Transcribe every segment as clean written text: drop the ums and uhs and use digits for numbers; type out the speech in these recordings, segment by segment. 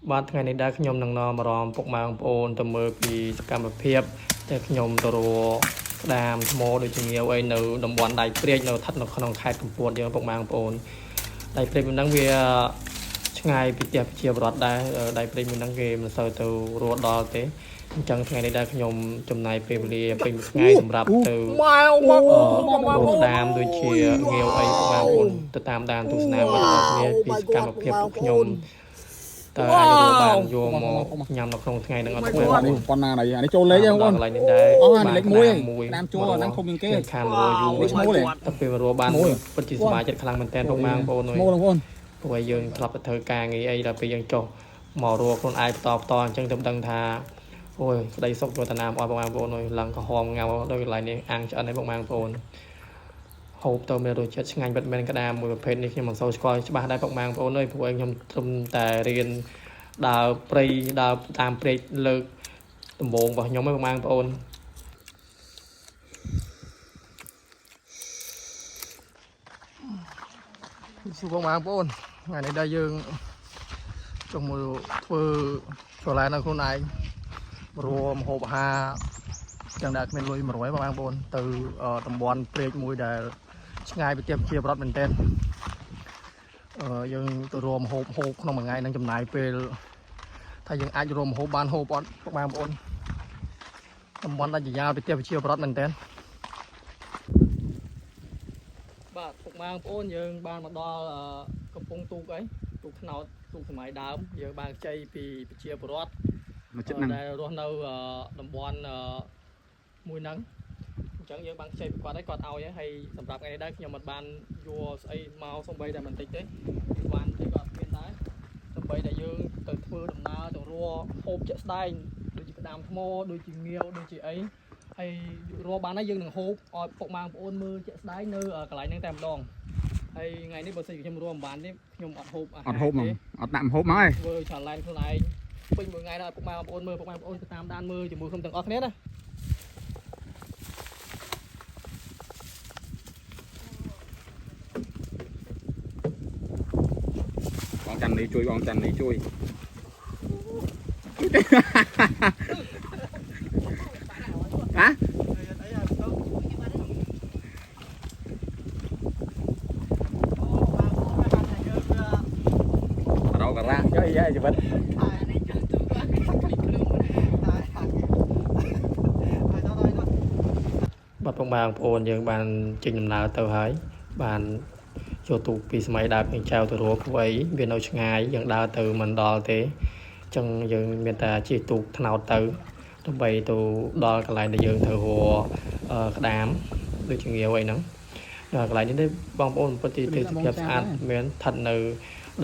បាទថ្ងៃនេះដែរខ្ញុំនឹងនាំអារម្មណ៍ពុកម៉ែបងប្អូនទៅមើលពីសកម្មភាពដែលខ្ញុំទៅរកក្តាមថ្មដូចជាងាវអីនៅតំបន់ដៃព្រាចនៅស្ថិតនៅក្នុងខេត្តកំពតយើងពុកម៉ែបងប្អូនដៃព្រាចមួយហ្នឹងវាឆ្ងាយពីផ្ទះប្រជាពលរដ្ឋដែរដៃព្រាចមួយហ្នឹងគេមិនសូវទៅរកដល់ទេអញ្ចឹងថ្ងៃនេះដែរខ្ញុំចំណាយពេលវេលាពេញមួយថ្ងៃសម្រាប់ទៅរកក្តាមដូចជាងាវអីពុកម៉ែបងប្អូនទៅតាមដានទស្សនាមកដល់គ្នាពីសកម្មភាពរបស់ខ្ញុំតើអាចរកបានយកមកញ៉ាំនៅក្នុងថ្ងៃហ្នឹងអត់ទេនេះប៉ុណ្ណានេះអានេះចូលលេខហ្នឹងបងកន្លែងនេះដែរលេខ1តាមចូលហ្នឹងធំជាងគេខាងរយូរឈ្មោះតែពេលរកបានពិតជាសប្បាយចិត្តខ្លាំងមែនតើពុកម៉ែបងប្អូនអើយបងប្អូនព្រោះយើងធ្លាប់ទៅធ្វើការងារអីដល់ពេលយើងចុះមករកខ្លួនឯងបន្តអញ្ចឹងទៅដឹងថាអូយក្តីសុខវឌ្ឍនាអស់បងប្អូនអើយឡើងក្រហមងៅដោយកន្លែងនេះអាំងឆ្អិនឯងបងប្អូនហូបទៅមានរសជាតិឆ្ងាញ់ពិតមែនក្តាមមួយប្រភេទនេះខ្ញុំមិនសូវស្គាល់ច្បាស់ដែរបងប្អូនអើយព្រោះខ្ញុំត្រឹមតែរៀនដើរព្រៃដើរតាមព្រែកលើកដំបងរបស់ខ្ញុំឯងបងប្អូនសួរបងប្អូនថ្ងៃនេះដែរយើងចុះមកធ្វើឆ្លានៅខ្លួនឯងរួមហូបអាហារចឹងដែរគ្មានលុយ100បងប្អូនទៅតំបន់ព្រែកមួយដែលឆ្ងាយពីផ្ទះប្រជាពលរដ្ឋមែនទែនយើងទៅរួមហូបក្នុងមួយថ្ងៃនឹងចំណាយពេលថាយើងអាចរួមហូបបានហូបអត់បងប្អូនតំបន់ដាច់យ៉ាពីផ្ទះប្រជាពលរដ្ឋមែនទែនបាទពុកម៉ែបងប្អូនយើងបានមកដល់កំពង់ទូកអីទូកថ្នោតទូកសម័យដើមយើងបានខ្ចីពីប្រជាពលរដ្ឋដែលរស់នៅតំបន់មួយហ្នឹងអញ្ចឹងយើងបានខ្ចីពីគាត់ឲ្យគាត់ឲ្យហើយសម្រាប់ថ្ងៃនេះដែរខ្ញុំមិនបានយកស្អីមកសំបីតែបន្តិចទេបានតែគាត់មានដែរសំបីតែយើងទៅធ្វើដំណើរទៅរកហូបជាក់ស្ដែងដូចជាក្តាមថ្មដូចជាងាវដូចជាអីហើយរកបានហើយយើងនឹងហូបឲ្យពុកម៉ែបងប្អូនមើលជាក់ស្ដែងនៅកន្លែងហ្នឹងតែម្ដងហើយថ្ងៃនេះបើសិនជាខ្ញុំរួមបានទេខ្ញុំអត់ហូបអត់ហូបហ្មងអត់ដាក់ហូបមកហើយធ្វើឆាឡែនខ្លួនឯងពេញមួយថ្ងៃដល់ពុកម៉ែបងប្អូនមើលពុកម៉ែបងប្អូនទៅតាមដានមើលជាមួយខ្ញុំទាំងអស់គ្នាណាបងច័ន្ទនេះជួយបងច័ន្ទនេះជួយហ៎រកការ៉ាចុះយាយជីវិតបាទពុកម៉ែបងប្អូនយើងបានចេញដំណើរទៅហើយបានចូលទូកពីសម័យដើមយើងចែវទៅរកព្រោះអីវានៅឆ្ងាយយើងដើរទៅមិនដល់ទេអញ្ចឹងយើងមានតែជិះទូកថ្នោតទៅដើម្បីទៅដល់កន្លែងដែលយើងត្រូវរកក្តាមដូចជាងាវអីហ្នឹងដល់កន្លែងនេះបងប្អូនពិតជាទេសភាពស្អាតមានស្ថិតនៅ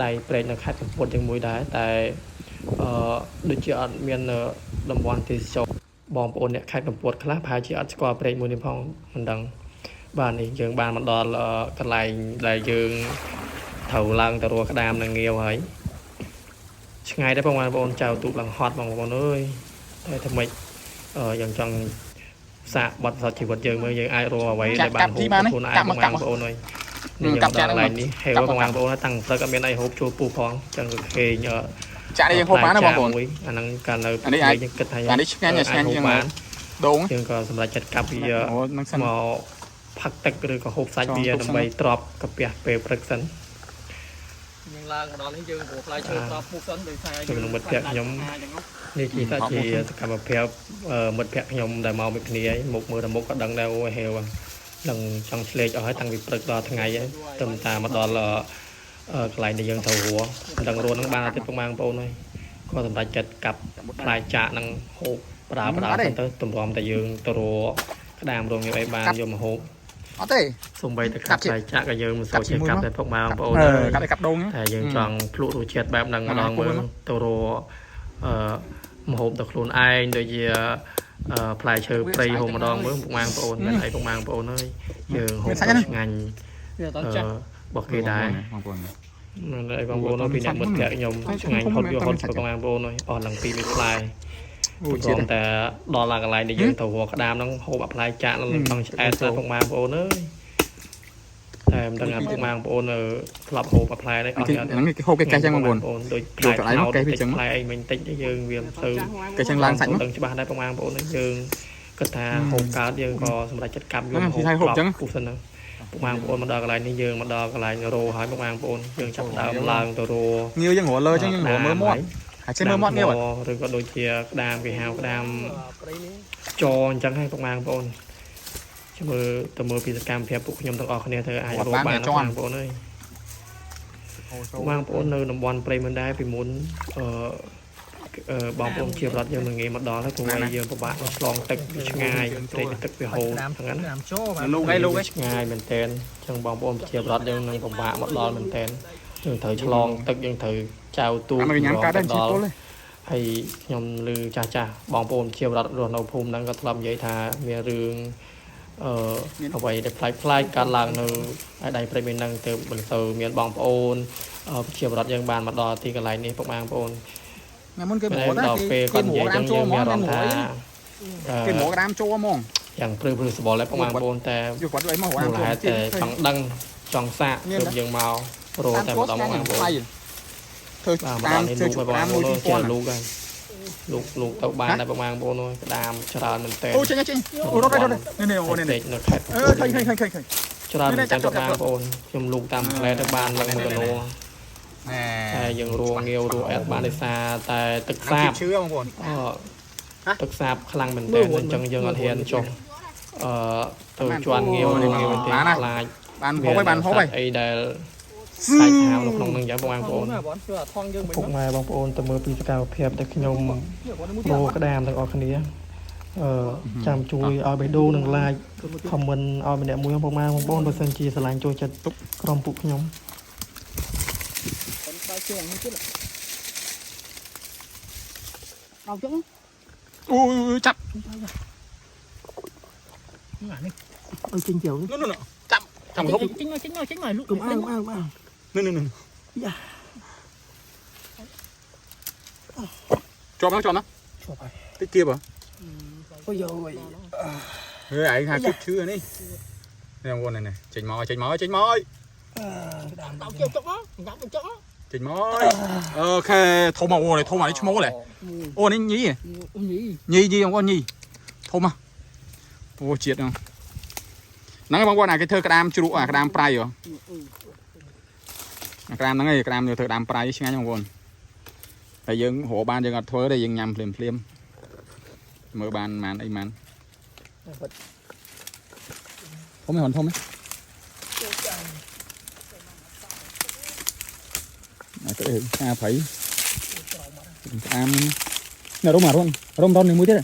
ដៃព្រែកនៅខេត្តកំពតយ៉ាងមួយដែរតែដូចជាអត់មានតំបន់ទេសចរបងប្អូនអ្នកខេត្តកំពតខ្លះប្រហែលជាអត់ស្គាល់ព្រែកមួយនេះផងមិនដឹងបាទនេះយើងបានមកដល់កន្លែងដែលយើងត្រូវឡើងទៅរកក្តាមនិងងាវហើយឆ្ងាយដែរបងប្អូនចៅទូកឡើងហត់បងប្អូនអើយតែថ្មិចយើងចង់សាកបទពិសោធន៍ជីវិតយើងមើលយើងអាចរកអ្វីដែលបានហូបខ្លួនឯងបងប្អូនអើយនេះយើងដល់កន្លែងនេះហេវបងប្អូនតាំងព្រឹកអត់មានអីហូបចូលពូផងចឹងគឺឃើញចាក់នេះយើងហូបបានណាបងប្អូនអាហ្នឹងកាលនៅយើងគិតថាអានេះឆ្ងាញ់ជាងដូងយើងក៏សម្រាប់ចាត់កាប់វាមកផឹកទឹកឬក៏ហូបសាច់វាដើម្បីទ្របកាពះពេលព្រឹកសិនយើងឡើងមកដល់នេះយើងព្រោះផ្លែឈើទ្របពុះសិនដោយសារយើងមិត្តភក្តិខ្ញុំនេះជាសកម្មភាពមិត្តភក្តិខ្ញុំដែលមកមួយគ្នាមុខមើលតែមុខក៏ដឹងដែរអូហេវដឹងចង់ឆ្លេកអស់ហើយតាំងពីព្រឹកដល់ថ្ងៃហើយទៅតាមមកដល់កន្លែងដែលយើងត្រូវរស់មិនដឹងរស់នឹងបានអត់ទេពុកម៉ែបងប្អូនហើយក៏សម្រាប់ចិត្តកាប់ផ្លែចាក់នឹងហូបប្រើសិនទៅទម្រាំតែយើងទៅរកក្តាមរងងាវអីបានយកមកហូបអត់ទេសំបីតែកាប់ផ្លែចាក់ក៏យើងមិនសូវចេះកាប់តែពុកម៉ែបងប្អូនកាប់ដូងតែយើងចង់ភ្លក់រសជាតិបែបហ្នឹងម្ដងមើលទៅរកម្ហូបទៅខ្លួនឯងដូចជាផ្លែឈើព្រៃហូបម្ដងមើលពុកម៉ែបងប្អូនមិនអីពុកម៉ែបងប្អូនអើយយើងហូបឆ្ងាញ់របស់គេដែរបងប្អូនមិនអីបងប្អូនពីអ្នកមិត្តភក្តិខ្ញុំឆ្ងាញ់ហត់យកហត់បងប្អូនអើយអស់ឡើងពីមួយផ្លែព្រមតែដល់ឡើងកន្លែងដែលយើងទៅរកក្តាមហ្នឹងហូបអាផ្លែចាក់នឹងចង់ឆ្អែតទៅពុកម៉ែបងប្អូនអើយតែ em đang làm bụng mang ôn ở club hồ mà play đấy cái hộp cái chẳng bằng buồn đôi đồ cái nó cái chẳng play mình tính cho dương viêm từ cái chẳng lan sạch từng ba đây bụng mang ôn dươngก็ថាហូបកើតយើងក៏សម្រាប់ចិត្តកម្មយំហូបពុះសិនហ្នឹងបងប្អូនមកដល់កន្លែងនេះយើងមកដល់កន្លែងរោហើយបងប្អូនយើងចាប់ដើមឡើងទៅរោងាវយ៉ាងរលើចឹងយ៉ាងរមើមាត់ហើយចេះមើមាត់ងាវឬក៏ដូចជាក្តាមគេហៅក្តាមចអញ្ចឹងហើយបងប្អូនជួយមើលទៅមើលពីសកម្មភាពពួកខ្ញុំទាំងអស់គ្នាធ្វើអាចរោបានបងប្អូនអើយបងប្អូននៅតំបន់ព្រៃមិនដែរពីមុនបងប្អូនជាប្រដ្ឋយើងនឹងងាយមកដល់ហើយព្រោះយើងពិបាកឆ្លងទឹកវាឆ្ងាយទឹកវាហូរហ្នឹងលោកឯងឆ្ងាយមែនតើអញ្ចឹងបងប្អូនជាប្រដ្ឋយើងនឹងពិបាកមកដល់មែនតើយើងត្រូវឆ្លងទឹកយើងត្រូវចៅទូកញ៉ាំកាត់ដែរជីពលហើយខ្ញុំឮចាស់បងប្អូនជាប្រដ្ឋរស់នៅភូមិហ្នឹងក៏ធ្លាប់និយាយថាមានរឿងអ្វីដែលផ្លាយកាត់ឡើងនៅឯដៃព្រៃហ្នឹងទៅមិនទៅមានបងប្អូនជាប្រដ្ឋយើងបានមកដល់ទីកន្លែងនេះបងប្អូនមុនគេមកដល់ពេលគាត់និយាយចឹងយើងមានអារម្មណ៍ថាគេមកក្តាមចូលហ្មងយ៉ាងព្រឺសបល់ដែរបងប្អូនតែយកគាត់អីមកហៅតែចង់ដឹងចង់សាកទើបយើងមករោតែម្ដងបងប្អូនធ្វើតាមធ្វើតាមមួយទីជាលូកហើយលូកទៅបានដែរបងប្អូនអើយក្តាមច្រើនមែនតើអូចេញរត់នេះអូនេះនៅខេត្តឃើញច្រើនមែនតើបងប្អូនខ្ញុំលូកតាមផ្លែទៅបានឡើង1គីឡូតែយើងរੂងាវរੂអត់បានដោយសារតែទឹកសាបជឿបងប្អូនទឹកសាបខ្លាំងមែនទែនអញ្ចឹងយើងអត់ហ៊ានចុះទៅជន់ងាវទេខ្លាចបានហូបហើយអីដែលសាច់ហាវនៅក្នុងនឹងយ៉ាងបងប្អូនពុកម៉ែបងប្អូនទៅមើលពីសកម្មភាពដែលខ្ញុំរੂក្តាមទាំងអស់គ្នាចាំជួយឲ្យបេះដូងនិង like comment ឲ្យម្នាក់មួយបងប្អូនបើសិនជាស្រឡាញ់ចូលចិត្តក្រុមពួកខ្ញុំChuyện như thế nào chứ ui chặt trên chiều nó chậm chậm không chính rồi lúc cùng ăn nè cho nó cái kia bả bây giờ người ấy hai chút chứ này nè con này chỉnh mỏi tao kêu chọc nó nhắm mình chọc nó chỉnh mỏi ok thô màu này thô màu này chú mố này ô này nhí không con nhí thô mà ô chết không nắng bóng qua này cái thơ cái đam chú cái đam prai rồi cái đam nắng này cái đam nhiều thơ đam prai chứ ngay không con tại dương hộ ban dương ngặt thối đây dương nhầm phim mở bàn màn ấy màn không mấy hòn không ấy cái phải am nè rôm này mới thế này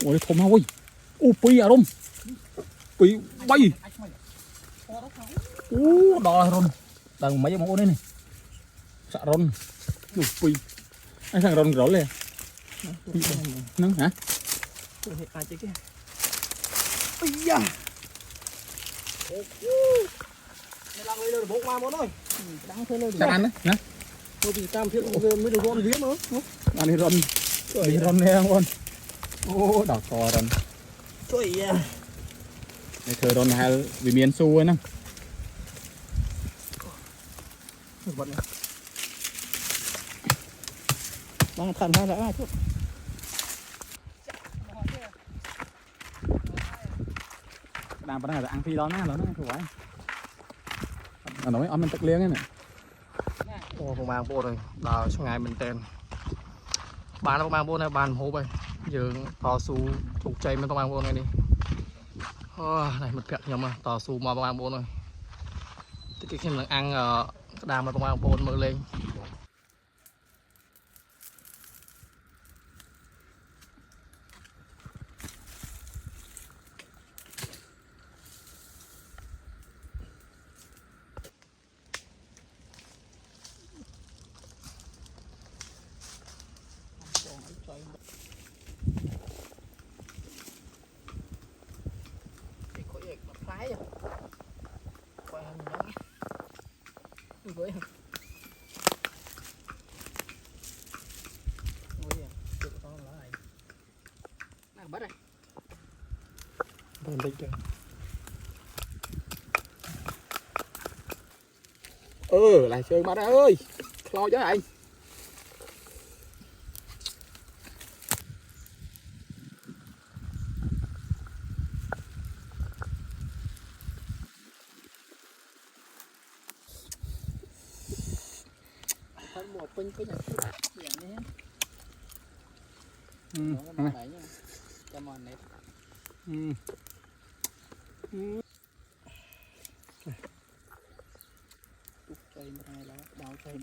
ôi thơm hao ui pi à rôm pi bay đỏ rôm đằng mấy mẫu đây này xạ rôm pi anh thằng rôm rõ lên nắng hả ai chứ kia làm người được bốc ma món ơi đáng thế sao ăn đấy nhá tôi thì cam thiện mới được con hiếm nữa ăn đi rôn nè con ô đỏ to rôn trời ơi này thừa rôn hay vì miền su ấy nè đang thần hay là chút đang bắt đầu ăn phi đó nè nó thổi nói ăn mình tắc liếng này ô không mang bộ rồi đào trong ngày mình tên bán nó mang bộ này bàn hố vậy giờ tò su thuộc chạy mới mang bộ này đi này một cạnh nhưng mà tò su mà mang bộ rồi cái khi mình ăn đàm mà mang bộ mở lên bắt này Bên đây kìa lại chơi mà ơi lo chứ anh thân một pin cái nhà biển này nó ừ. đấy nha cho mòn này Ừ. túc cây một hai lá đào cây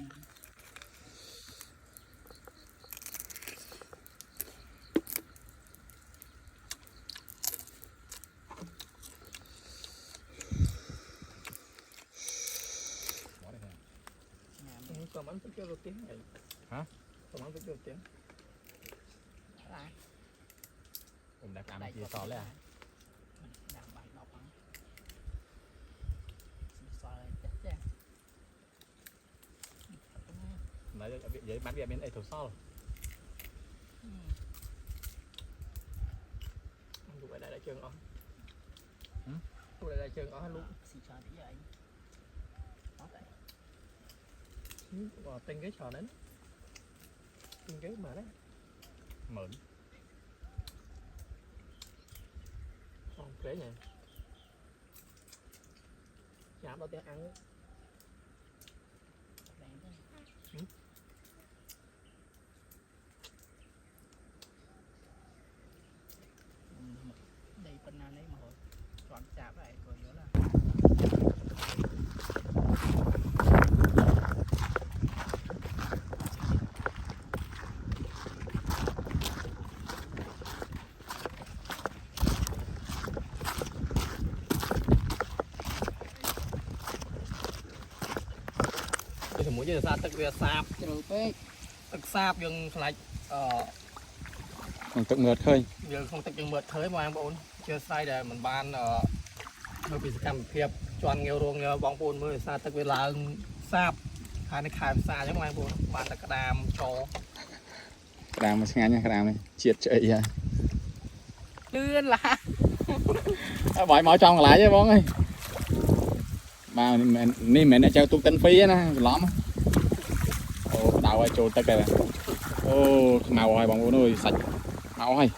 còn bắn thức cho tiếng này Hả? còn bắn thức cho tiếngผมđã làm gì to lên à? đang bài đọc hả xoay chết chứ Nói với bán bên đây thổ sau lúc này đại trường ó Ừ? lúc này đại trường ó lúc xì cho tí vậy đó tại tên cái trò đấy tên cái mà đấy mượn không kế nhỉ chạm vào tiếng ăn ấy. Ừ? đây phần nào đấy mà hồi chọn chạp lại rồi nhớ là cái sủng mũi như là sao tức là sạp rồi cái tức sạp nhưng lại Còn tự ngợt khơi យើងក្នុងទឹកយើងមើលឃើញបងប្អូនជាស្រ័យដែលមិនបានធ្វើពីសកម្មភាពជន់ងាវរងបងប្អូនមើលសារទឹកវាឡើងសាបហើយនៅខែផ្សារអញ្ចឹងបងប្អូនបានតែក្តាមច ក្តាមឆ្ងាញ់ណាក្តាមនេះជាតិឆ្អីហ่ะ លឿនឡា Bỏi mỏi trong lại chứ bón ơi mà ni mẹ đã treo tu tinh phí á lắm đầu ai trôi tất cả ô màu rồi bọn ơi sạch màu ơi